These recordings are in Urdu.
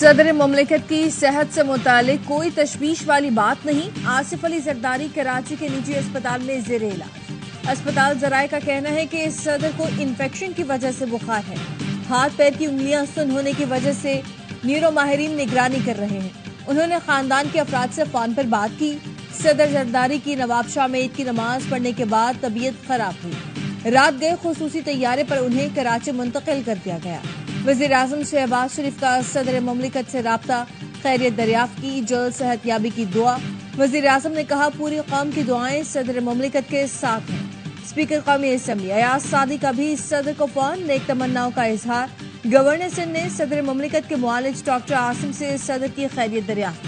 صدر مملکت کی صحت سے متعلق کوئی تشویش والی بات نہیں۔ آصف علی زرداری کراچی کے نجی اسپتال میں زیر علاج۔ اسپتال ذرائع کا کہنا ہے کہ صدر کو انفیکشن کی وجہ سے بخار ہے۔ ہاتھ پیر کی انگلیاں سن ہونے کی وجہ سے نیورو ماہرین نگرانی کر رہے ہیں۔ انہوں نے خاندان کے افراد سے فون پر بات کی۔ صدر زرداری کی نواب شاہ میں عید کی نماز پڑھنے کے بعد طبیعت خراب ہوئی۔ رات گئے خصوصی طیارے پر انہیں کراچی منتقل کر دیا گیا۔ وزیر اعظم شہباز شریف کا صدر مملکت سے رابطہ، خیریت دریافت کی، جلد صحت یابی کی دعا۔ وزیر اعظم نے کہا پوری قوم کی دعائیں صدر مملکت کے ساتھ ہیں۔ اسپیکر قومی اسمبلی ایاز صادق کا بھی صدر کو فون، نیک تمناؤں کا اظہار۔ گورنر سندھ نے صدر مملکت کے معالج ڈاکٹر عاصم سے صدر کی خیریت دریافت کی۔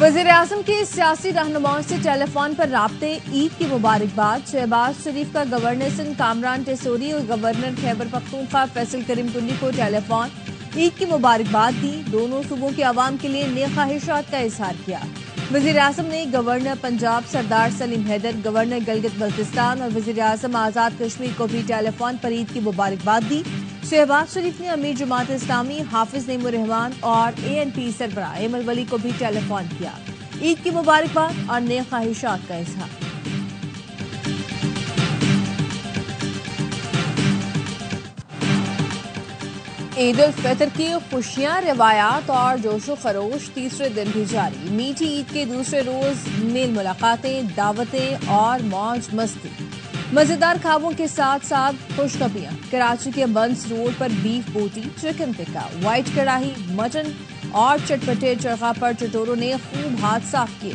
وزیر اعظم کے سیاسی رہنماؤں سے ٹیلی فون پر رابطے، عید کی مبارکباد۔ شہباز شریف کا گورنر سندھ کامران ٹیسوری اور گورنر خیبر پختونخوا فیصل کریم کنڈی کو ٹیلی فون، عید کی مبارکباد دی۔ دونوں صوبوں کے عوام کے لیے نیک خواہشات کا اظہار کیا۔ وزیر اعظم نے گورنر پنجاب سردار سلیم حیدر، گورنر گلگت بلتستان اور وزیر اعظم آزاد کشمیر کو بھی ٹیلی فون پر عید کی مبارکباد دی۔ شہباز شریف نے امیر جماعت اسلامی حافظ نعیم الرحمان اور ANP سربراہ ایمل ولی کو بھی ٹیلی فون کیا۔ عید کی مبارکباد اور نیک خواہشات کا اظہار۔ عید الفطر کی خوشیاں، روایات اور جوش و خروش تیسرے دن بھی جاری۔ میٹھی عید کے دوسرے روز میل ملاقاتیں، دعوتیں اور موج مستی۔ مزیدار خوابوں کے ساتھ ساتھ خوشخبریاں۔ کراچی کے بنس روڈ پر بیف بوٹی، چکن ٹکا، وائٹ کڑاہی، مٹن اور چٹپٹے چرخا پر چٹوروں نے خوب ہاتھ صاف کیے۔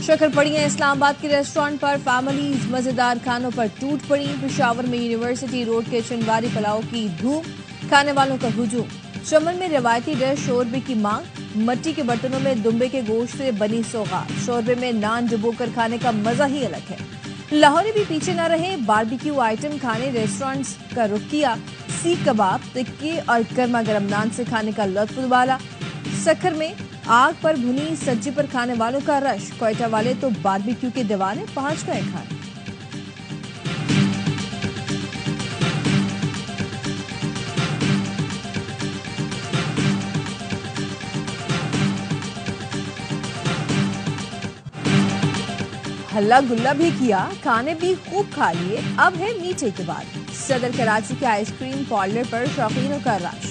شکر پڑیاں اسلام آباد کے ریسٹورانٹ پر فیملیز مزیدار کھانوں پر ٹوٹ پڑی۔ پشاور میں یونیورسٹی روڈ کے چنواری پلاؤ کی دھوم، کھانے والوں کا ہجوم۔ چمن میں روایتی ڈش شوربے کی مانگ، مٹی کے برتنوں میں دمبے کے گوشت سے بنی سوغات۔ شوربے میں نان ڈبو کر کھانے کا مزہ ہی الگ ہے۔ لاہوری بھی پیچھے نہ رہے، باربیکیو آئٹم کھانے ریسٹورانٹس کا رخ کیا۔ سیخ کباب، تکے اور گرما گرم نان سے کھانے کا لطف ابالا۔ سکھر میں آگ پر بھنی سبزی پر کھانے والوں کا رش۔ کوئٹہ والے تو باربیکیو کے دیوانے، پہنچ گئے کھانے۔ ہلا گلا بھی کیا، کھانے بھی خوب کھا لیے، اب ہے میٹھے کے بعد۔ صدر کراچی کے آئس کریم پارلر پر شوقینوں کا رش۔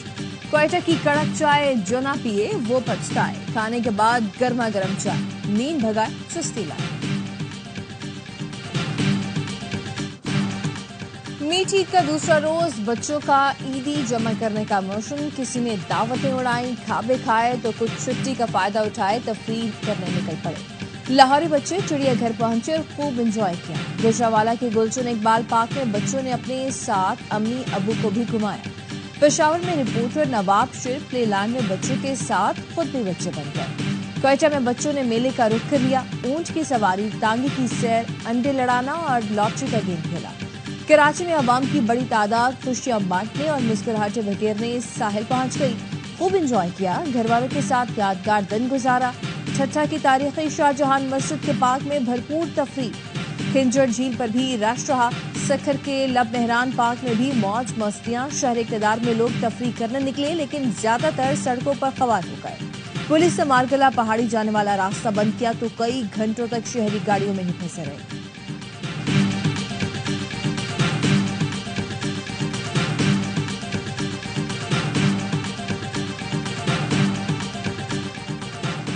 کوئٹہ کی کڑک چائے جو نہ پیے وہ پچھتائے، کھانے کے بعد گرما گرم چائے، نیند بھگائے چستی لائے۔ میٹھی عید کا دوسرا روز، بچوں کا عیدی جمع کرنے کا موسم۔ کسی نے دعوتیں اڑائیں، کھابے کھائے تو کچھ چھٹی کا فائدہ اٹھائے تفریح کرنے نکل پڑے۔ لاہوری بچے چڑیا گھر پہنچے اور خوب انجوائے کیا۔ گجرانوالہ کے گلشن اقبال پارک میں بچوں نے اپنے ساتھ امی ابو کو بھی گھمایا۔ پشاور میں رپورٹر نواب شریف پلے لائن میں بچوں کے ساتھ خود بھی بچے بن گئے۔ کوئٹہ میں بچوں نے میلے کا رخ کر لیا، اونٹ کی سواری، ٹانگے کی سیر، انڈے لڑانا اور لاٹری کا گیم کھیلا۔ کراچی میں عوام کی بڑی تعداد خوشیاں بانٹنے اور مسکراہٹیں بکھیرنے ساحل پہنچ گئی، خوب انجوائے کیا، گھر والوں کے ساتھ یادگار دن گزارا۔ ٹھٹھہ کی تاریخی شاہ جہان مسجد کے پارک میں بھرپور تفریح، کھنجر جھیل پر بھی رش رہا۔ سکھر کے لب مہران پارک میں بھی موج مستیاں، شہر اقتدار میں لوگ تفریح کرنے نکلے لیکن زیادہ تر سڑکوں پر خوار ہو گئے۔ پولیس نے مارکلا پہاڑی جانے والا راستہ بند کیا تو کئی گھنٹوں تک شہری گاڑیوں میں ہی پھنسے رہے۔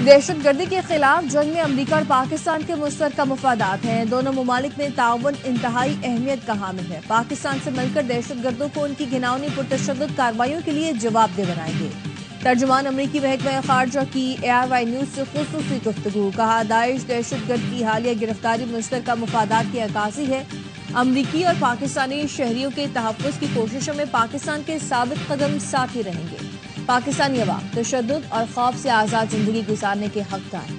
دہشت گردی کے خلاف جنگ میں امریکہ اور پاکستان کے مشترکہ مفادات ہیں۔ دونوں ممالک میں تعاون انتہائی اہمیت کا حامل ہے۔ پاکستان سے مل کر دہشت گردوں کو ان کی گھناؤنی پرتشدد کارروائیوں کے لیے جواب دہ بنائیں گے۔ ترجمان امریکی محکمہ خارجہ کی ARY نیوز سے خصوصی گفتگو، کہا داعش دہشت گرد کی حالیہ گرفتاری مشترکہ مفادات کی عکاسی ہے۔ امریکی اور پاکستانی شہریوں کے تحفظ کی کوششوں میں پاکستان کے ثابت قدم ساتھی رہیں گے۔ پاکستانی عوام تشدد اور خوف سے آزاد زندگی گزارنے کے حقدار ہیں۔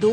2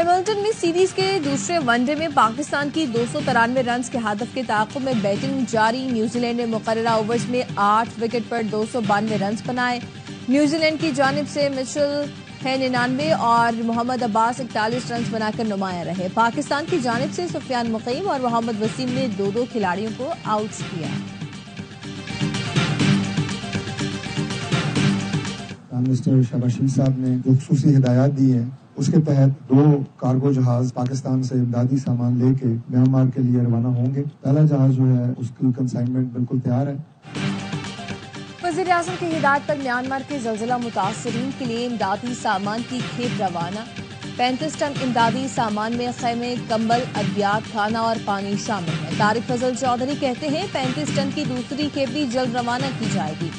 ہیملٹن میں سیریز کے دوسرے ون ڈے میں پاکستان کی 293 رنز کے ہدف کے تعاقب میں بیٹنگ جاری. نیوزی لینڈ نے مقررہ اوورز میں 8 وکٹ پر 292 رنز بنائے. نیوزی لینڈ کی جانب سے مچل ہے 99 اور محمد عباس 41 رنز بنا کر نمایاں رہے. پاکستان کی جانب سے سفیان مقیم اور محمد وسیم نے دو کھلاڑیوں کو آؤٹ کیا. مسٹر شہباز شریف صاحب نے جو خصوصی ہدایات دی ہیں اس کے تحت 2 کارگو جہاز پاکستان سے امدادی سامان لے کے میانمار کے لیے روانہ ہوں گے. پہلا جہاز جو ہے اس کی کنسائنمنٹ بالکل تیار ہے. وزیر اعظم کی ہدایت پر میانمار کے زلزلہ متاثرین کے لیے امدادی سامان کی کھیپ روانہ. 35 ٹن امدادی سامان میں خیمے، کمبل، ادویات، کھانا اور پانی شامل ہے. طارق فضل چودھری کہتے ہیں 35 ٹن کی دوسری کھیپ بھی جلد روانہ کی جائے گی.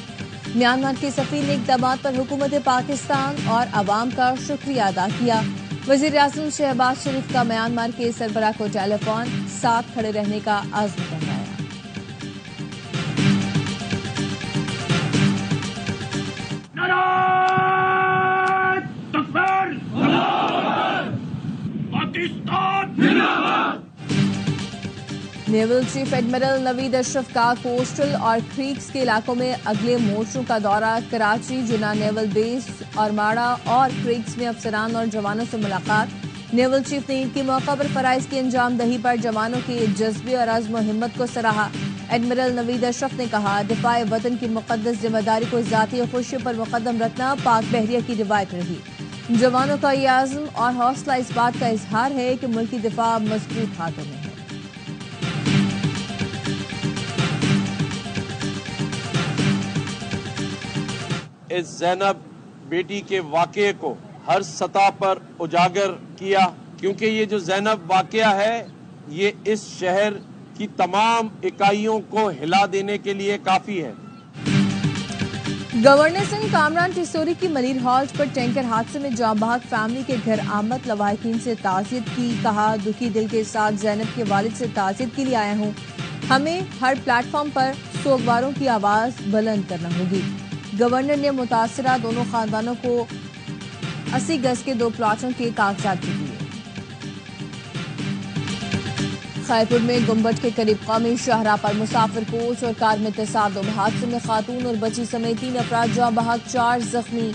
میانمار کے سفیر نے اقدامات پر حکومت پاکستان اور عوام کا شکریہ ادا کیا. وزیر اعظم شہباز شریف کا میانمار کے سربراہ کو ٹیلی فون ساتھ کھڑے رہنے کا عزم دہرایا. نیول چیف ایڈمرل نوید اشرف کا کوسٹل اور کریکس کے علاقوں میں اگلے مورچوں کا دورہ. کراچی، جناح نیول بیس، ارماڑہ اور کریکس میں افسران اور جوانوں سے ملاقات. نیول چیف نے عید کے موقع پر فرائض کی انجام دہی پر جوانوں کے جذبے اور عزم و ہمت کو سراہا. ایڈمرل نوید اشرف نے کہا دفاع وطن کی مقدس ذمہ داری کو ذاتی خوشیوں پر مقدم رکھنا پاک بحریہ کی روایت رہی. جوانوں کا یہ عزم اور حوصلہ اس بات کا اظہار ہے کہ ملکی دفاع مضبوط ہاتھوں میں ہے. اس زینب بیٹی کے واقعے کو ہر سطح پر اجاگر کیا، کیونکہ یہ جو زینب واقعہ ہے یہ اس شہر کی تمام اکائیوں کو ہلا دینے کے لیے کافی ہے. گورنر سنگھ کامران ٹیسوری کی ملیر ہالٹ پر ٹینکر حادثے میں جاں بحق فیملی کے گھر آمد. لواحقین سے تعزیت کی. کہا دکھی دل کے ساتھ زینب کے والد سے تعزیت کے لیے آیا ہوں. ہمیں ہر پلیٹ فارم پر سوگواروں کی آواز بلند کرنا ہوگی. گورنر نے متاثرہ دونوں خاندانوں کو 80 گز کے 2 پلاٹوں کے کاغذات بھی دیے. خیرپور میں گنبد کے قریب قومی شاہراہ پر مسافر کوچ اور کار میں تصادم. حادثے میں خاتون اور بچی سمیت 3 افراد جاں بحق، 4 زخمی.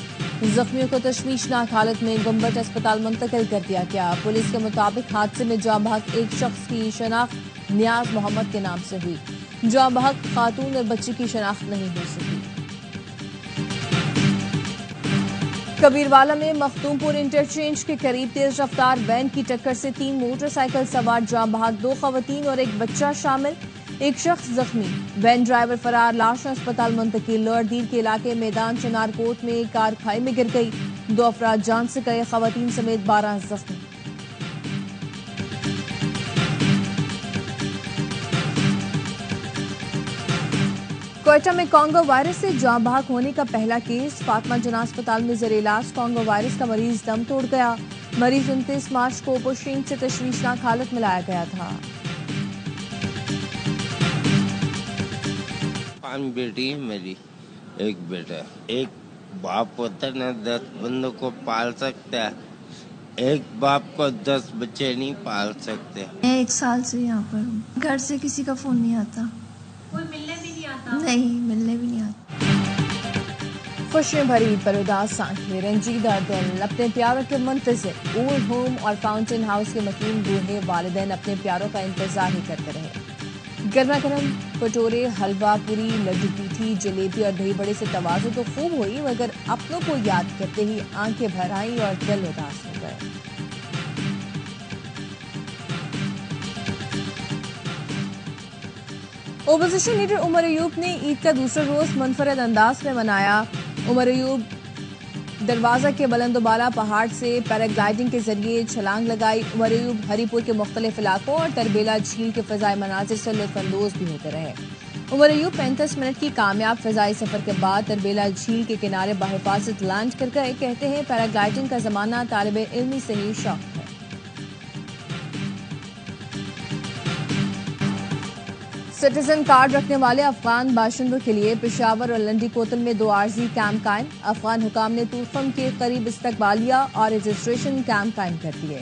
زخمیوں کو تشویشناک حالت میں گنبد اسپتال منتقل کر دیا گیا. پولیس کے مطابق حادثے میں جاں بحق ایک شخص کی شناخت نیاز محمد کے نام سے ہوئی. جاں بحق خاتون اور بچی کی شناخت نہیں ہو سکی. کبیروالا میں مختوم پور انٹرچینج کے قریب تیز رفتار وین کی ٹکر سے 3 موٹر سائیکل سوار جاں بحق، 2 خواتین اور ایک بچہ شامل. ایک شخص زخمی. وین ڈرائیور فرار. لاشیں اسپتال منتقل. لوردیر کے علاقے میدان چنار کوٹ میں کار کھائی میں گر گئی. 2 افراد جان سے گئے. خواتین سمیت 12 زخمی. کوئٹہ میں کانگو وائرس سے جاں بحق ہونے کا پہلا کیس. فاطمہ جناح اسپتال میں زیر علاج کانگو وائرس کا مریض دم توڑ گیا. مریض 29 مارچ کو پوشین سے تشویشناک حالت میں لایا گیا تھا. 5 بیٹی ہے میری، 1 بیٹا. ایک باپ ہوتا ہے نا 10 بندوں کو پال سکتا ہے، ایک باپ کو 10 بچے نہیں پال سکتے. میں 1 سال سے یہاں پر ہوں. گھر سے کسی کا فون نہیں آتا. کوئی ملنے بھی نہیں آتا؟ نہیں، ملنے بھی نہیں آتا. خوشیاں بھری پر اداس آنکھیں، رنجیدہ دل، اپنے پیاروں کے منتظر. اولڈ ہوم اور فاؤنٹین ہاؤس کے مکین بوڑھے والدین اپنے پیاروں کا انتظار ہی کرتے رہے. گرما گرم کٹورے، حلوہ پوری، لڈو پیٹھی، جلیبی اور دہی بڑے سے توازن تو خوب ہوئی، مگر اپنوں کو یاد کرتے ہی آنکھیں بھر آئیں اور دل اداس ہو گئے. اپوزیشن لیڈر عمر ایوب نے عید کا دوسرا روز منفرد انداز میں منایا. عمر ایوب دروازہ کے بلند و بالا پہاڑ سے پیراگلائیڈنگ کے ذریعے چھلانگ لگائی. عمر ایوب ہری پور کے مختلف علاقوں اور تربیلا جھیل کے فضائی مناظر سے لطف اندوز بھی ہوتے رہے. عمر ایوب 35 منٹ کی کامیاب فضائی سفر کے بعد تربیلا جھیل کے کنارے بحفاظت لینڈ کر گئے. کہتے ہیں پیراگلائیڈنگ کا زمانہ طالب علمی سے نہیں شوق ہے. سٹیزن کارڈ رکھنے والے افغان باشندوں کے لیے پشاور اور لنڈی کوتل میں 2 عارضی کیمپ قائم. افغان حکام نے تورخم کے قریب استقبالیہ اور رجسٹریشن کیمپ قائم کر دیے.